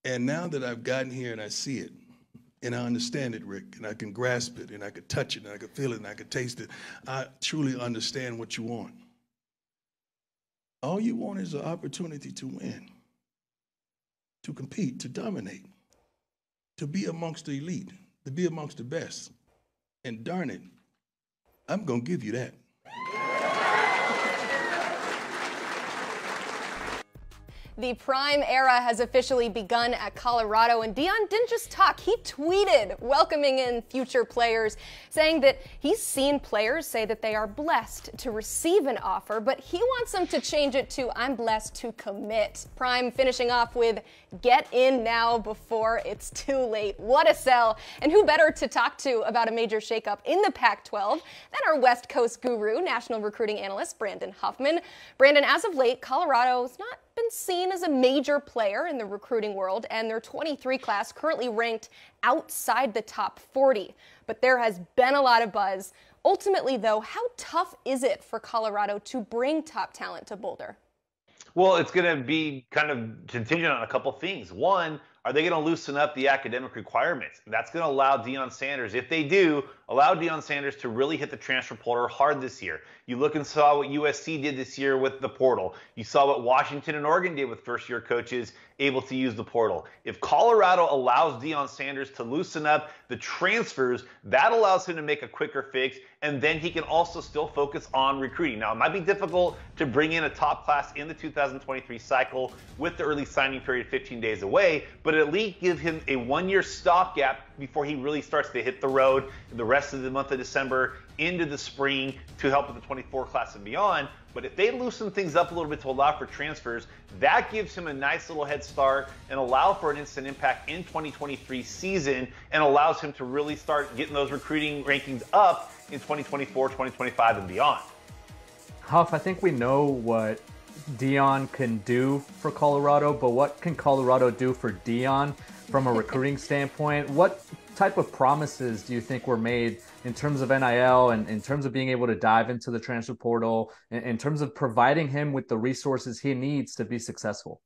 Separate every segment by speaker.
Speaker 1: And now that I've gotten here and I see it, and I understand it, Rick, and I can grasp it, and I can touch it, and I can feel it, and I can taste it, I truly understand what you want. All you want is an opportunity to win, to compete, to dominate, to be amongst the elite, to be amongst the best. And darn it, I'm going to give you that.
Speaker 2: The prime era has officially begun at Colorado, and Deion didn't just talk, he tweeted welcoming in future players, saying that he's seen players say that they are blessed to receive an offer, but he wants them to change it to I'm blessed to commit. Prime finishing off with get in now before it's too late. What a sell, and who better to talk to about a major shakeup in the Pac-12 than our West Coast guru, national recruiting analyst Brandon Huffman. Brandon, as of late, Colorado's not been seen as a major player in the recruiting world, and their 23 class currently ranked outside the top 40. But there has been a lot of buzz. Ultimately, though, how tough is it for Colorado to bring top talent to Boulder?
Speaker 3: Well, it's going to be kind of contingent on a couple things. One, are they going to loosen up the academic requirements? That's going to allow Deion Sanders, if they do, allow Deion Sanders to really hit the transfer portal hard this year. You look and saw what USC did this year with the portal. You saw what Washington and Oregon did with first-year coaches able to use the portal. If Colorado allows Deion Sanders to loosen up the transfers, that allows him to make a quicker fix, and then he can also still focus on recruiting. Now, it might be difficult to bring in a top class in the 2023 cycle with the early signing period 15 days away, but at least give him a one-year stopgap before he really starts to hit the road the rest of the month of December into the spring to help with the 24 class and beyond. But if they loosen things up a little bit to allow for transfers, that gives him a nice little head start and allow for an instant impact in 2023 season and allows him to really start getting those recruiting rankings up in 2024, 2025, and beyond.
Speaker 4: Huff, I think we know what Deion can do for Colorado, but what can Colorado do for Deion from a recruiting standpoint? What type of promises do you think were made in terms of NIL and in terms of being able to dive into the transfer portal, in terms of providing him with the resources he needs to be successful?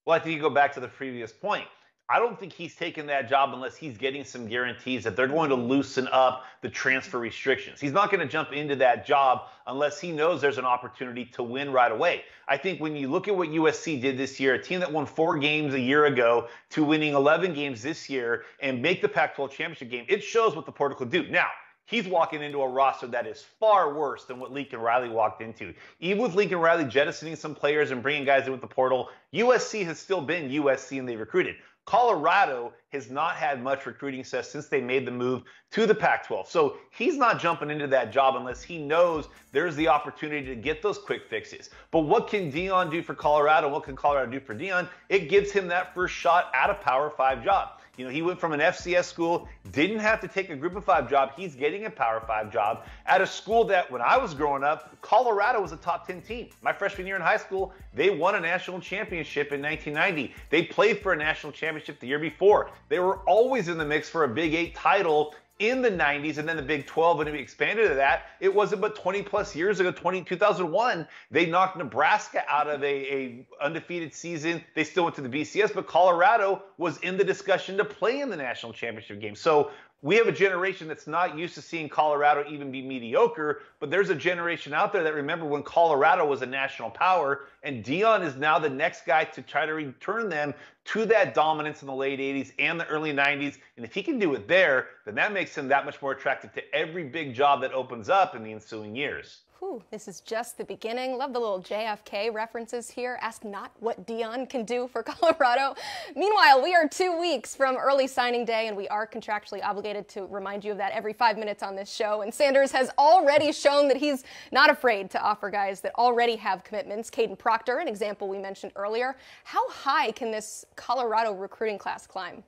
Speaker 3: Well, I think you go back to the previous point. I don't think he's taking that job unless he's getting some guarantees that they're going to loosen up the transfer restrictions. He's not going to jump into that job unless he knows there's an opportunity to win right away. I think when you look at what USC did this year, a team that won 4 games a year ago to winning 11 games this year and make the Pac-12 championship game, it shows what the portal could do. Now, he's walking into a roster that is far worse than what Lincoln Riley walked into. Even with Lincoln Riley jettisoning some players and bringing guys in with the portal, USC has still been USC and they recruited. Colorado has not had much recruiting success since they made the move to the Pac-12. So he's not jumping into that job unless he knows there's the opportunity to get those quick fixes. But what can Deion do for Colorado? What can Colorado do for Deion? It gives him that first shot at a Power 5 job. You know, he went from an FCS school, didn't have to take a Group of 5 job. He's getting a Power 5 job at a school that, when I was growing up, Colorado was a top 10 team. My freshman year in high school, they won a national championship in 1990. They played for a national championship the year before. They were always in the mix for a Big 8 title in the 90s, and then the Big 12, when it expanded to that, it wasn't but 20 plus years ago, 2001, they knocked Nebraska out of a undefeated season. They still went to the BCS, but Colorado was in the discussion to play in the national championship game. So we have a generation that's not used to seeing Colorado even be mediocre, but there's a generation out there that remember when Colorado was a national power, and Deion is now the next guy to try to return them to that dominance in the late 80s and the early 90s. And if he can do it there, then that makes him that much more attractive to every big job that opens up in the ensuing years.
Speaker 2: Whew, this is just the beginning. Love the little JFK references here. Ask not what Deion can do for Colorado. Meanwhile, we are 2 weeks from early signing day, and we are contractually obligated to remind you of that every 5 minutes on this show. And Sanders has already shown that he's not afraid to offer guys that already have commitments. Caden Proctor, an example we mentioned earlier. How high can this Colorado recruiting class climb?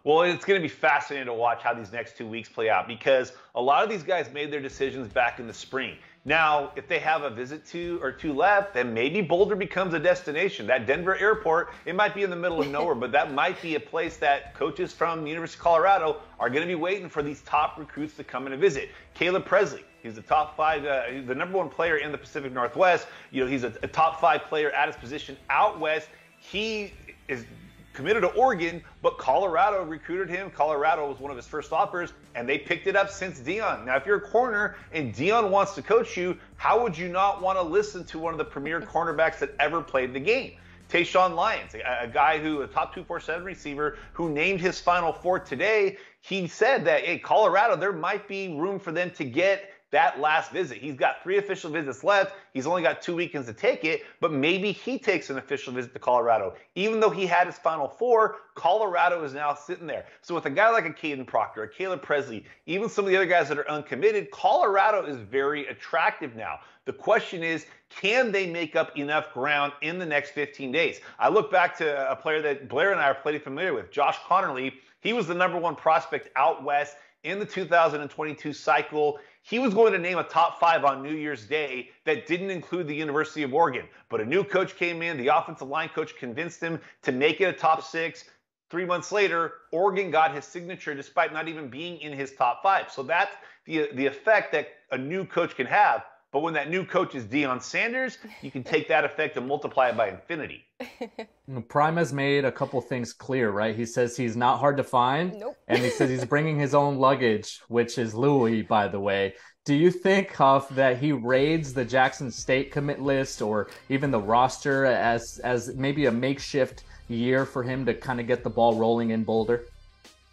Speaker 3: Well, it's going to be fascinating to watch how these next 2 weeks play out because a lot of these guys made their decisions back in the spring. Now, if they have a visit or two left, then maybe Boulder becomes a destination. That Denver airport, it might be in the middle of nowhere, but that might be a place that coaches from the University of Colorado are going to be waiting for these top recruits to come in and visit. Caleb Presley, he's the top 5, the #1 player in the Pacific Northwest. You know, he's a top 5 player at his position out west. He is committed to Oregon, but Colorado recruited him. Colorado was one of his first offers, and they picked it up since Deion. Now, if you're a corner and Deion wants to coach you, how would you not want to listen to one of the premier cornerbacks that ever played the game? Tayshaun Lyons, a guy a top 247 receiver who named his Final Four today, he said that, hey, Colorado, there might be room for them to get that last visit. He's got 3 official visits left. He's only got 2 weekends to take it, but maybe he takes an official visit to Colorado. Even though he had his Final Four, Colorado is now sitting there. So with a guy like a Caden Proctor, a Caleb Presley, even some of the other guys that are uncommitted, Colorado is very attractive now. The question is, can they make up enough ground in the next 15 days? I look back to a player that Blair and I are pretty familiar with, Josh Connerly. He was the #1 prospect out west in the 2022 cycle. He was going to name a top 5 on New Year's Day that didn't include the University of Oregon. But a new coach came in. The offensive line coach convinced him to make it a top 6. 3 months later, Oregon got his signature despite not even being in his top 5. So that's the effect that a new coach can have. But when that new coach is Deion Sanders, you can take that effect and multiply it by infinity.
Speaker 4: Prime has made a couple things clear, right? He says he's not hard to find.
Speaker 2: Nope.
Speaker 4: And he says he's bringing his own luggage, which is Louis, by the way. Do you think, Huff, that he raids the Jackson State commit list or even the roster as maybe a makeshift year for him to kind of get the ball rolling in Boulder?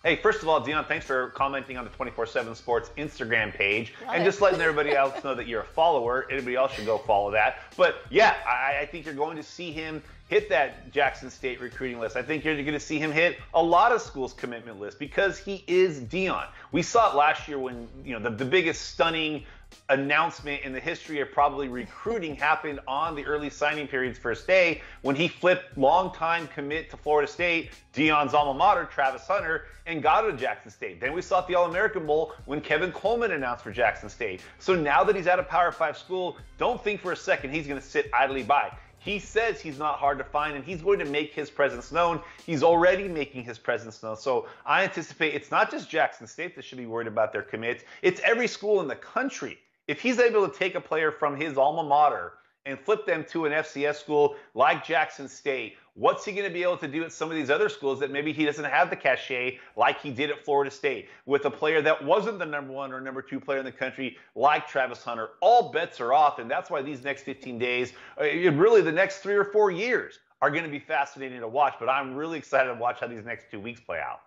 Speaker 3: Hey, first of all, Deion, thanks for commenting on the 24/7 Sports Instagram page and just letting everybody else know that you're a follower. Anybody else should go follow that. But yeah, I think you're going to see him hit that Jackson State recruiting list. I think you're going to see him hit a lot of schools' commitment list because he is Deion. We saw it last year when the biggest stunning announcement in the history of probably recruiting happened on the early signing period's first day when he flipped longtime commit to Florida State, Deion's alma mater, Travis Hunter, and got it to Jackson State. Then we saw at the All-American Bowl when Kevin Coleman announced for Jackson State. So now that he's at a Power 5 school, don't think for a second he's going to sit idly by. He says he's not hard to find, and he's going to make his presence known. He's already making his presence known. So I anticipate it's not just Jackson State that should be worried about their commits. It's every school in the country. If he's able to take a player from his alma mater and flip them to an FCS school like Jackson State, what's he going to be able to do at some of these other schools that maybe he doesn't have the cachet like he did at Florida State with a player that wasn't the #1 or #2 player in the country like Travis Hunter? All bets are off, and that's why these next 15 days, really the next 3 or 4 years, are going to be fascinating to watch. But I'm really excited to watch how these next 2 weeks play out.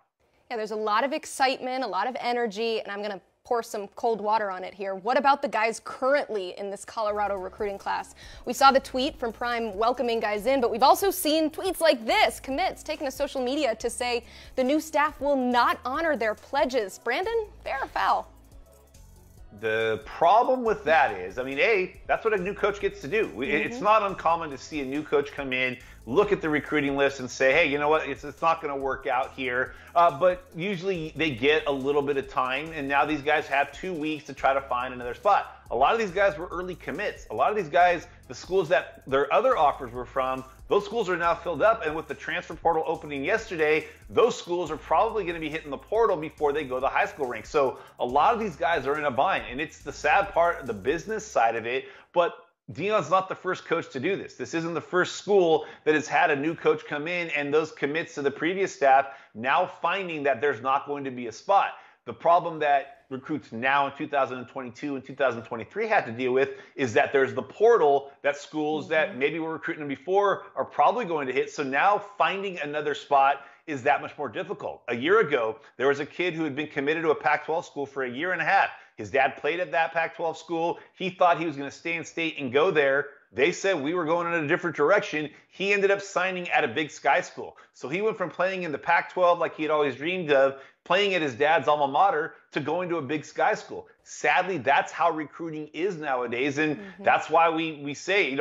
Speaker 2: Yeah, there's a lot of excitement, a lot of energy, and I'm going to pour some cold water on it here. What about the guys currently in this Colorado recruiting class? We saw the tweet from Prime welcoming guys in, but we've also seen tweets like this, commits taking to social media to say the new staff will not honor their pledges. Brandon, fair or foul?
Speaker 3: The problem with that is, that's what a new coach gets to do. It's not uncommon to see a new coach come in, look at the recruiting list and say, hey, you know what, it's not going to work out here. But usually they get a little bit of time, and now these guys have 2 weeks to try to find another spot. A lot of these guys were early commits. A lot of these guys, the schools that their other offers were from, those schools are now filled up, and with the transfer portal opening yesterday, those schools are probably going to be hitting the portal before they go to the high school ranks. So a lot of these guys are in a bind, and it's the sad part, the business side of it, but Deion's not the first coach to do this. This isn't the first school that has had a new coach come in and those commits to the previous staff now finding that there's not going to be a spot. The problem that recruits now in 2022 and 2023 had to deal with is that there's the portal that schools that maybe were recruiting them before are probably going to hit. So now finding another spot is that much more difficult. A year ago, there was a kid who had been committed to a Pac-12 school for a year and a half. His dad played at that Pac-12 school. He thought he was going to stay in state and go there. They said we were going in a different direction. He ended up signing at a Big Sky school. So he went from playing in the Pac-12 like he had always dreamed of, playing at his dad's alma mater, to going to a Big Sky school. Sadly, that's how recruiting is nowadays. And that's why we say,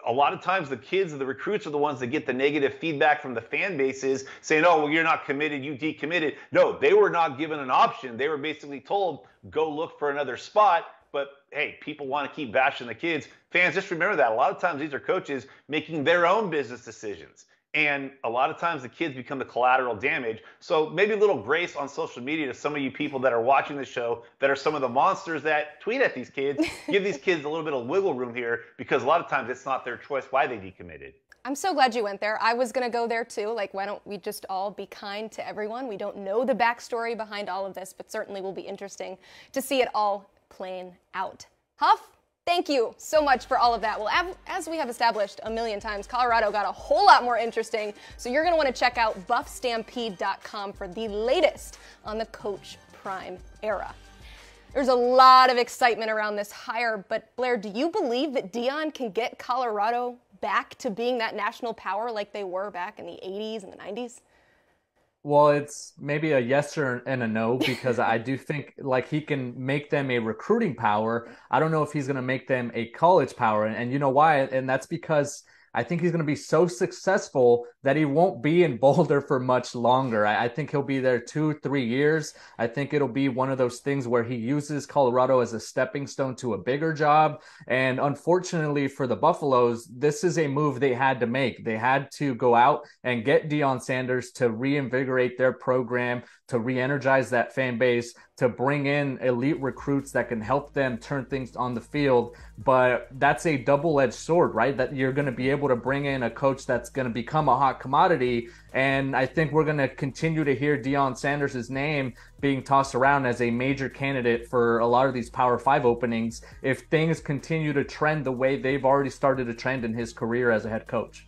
Speaker 3: a lot of times the kids and the recruits are the ones that get the negative feedback from the fan bases saying, oh, well, you're not committed, you decommitted. No, they were not given an option. They were basically told, go look for another spot. But hey, people want to keep bashing the kids. Fans, just remember that. A lot of times these are coaches making their own business decisions. And a lot of times the kids become the collateral damage. So maybe a little grace on social media to some of you people that are watching the show that are some of the monsters that tweet at these kids. Give these kids a little bit of wiggle room here, because a lot of times it's not their choice why they decommitted.
Speaker 2: I'm so glad you went there. I was going to go there too. Like, why don't we just all be kind to everyone? We don't know the backstory behind all of this, but certainly will be interesting to see it all playing out. Huff, thank you so much for all of that. Well, as we have established a million times, Colorado got a whole lot more interesting. So you're going to want to check out buffstampede.com for the latest on the Coach Prime era. There's a lot of excitement around this hire, but Blair, do you believe that Deion can get Colorado back to being that national power like they were back in the 80s and the 90s?
Speaker 4: Well, it's maybe a yes and a no, because I do think like he can make them a recruiting power. I don't know if he's going to make them a college power. And you know why? And that's because I think he's going to be so successful that he won't be in Boulder for much longer. I think he'll be there 2-3 years. I think it'll be one of those things where he uses Colorado as a stepping stone to a bigger job. And unfortunately for the Buffaloes, this is a move they had to make. They had to go out and get Deion Sanders to reinvigorate their program, to re-energize that fan base, to bring in elite recruits that can help them turn things on the field. But that's a double-edged sword, right? That you're going to be able to bring in a coach that's going to become a hot commodity. And I think we're going to continue to hear Deion Sanders' name being tossed around as a major candidate for a lot of these Power 5 openings if things continue to trend the way they've already started to trend in his career as a head coach.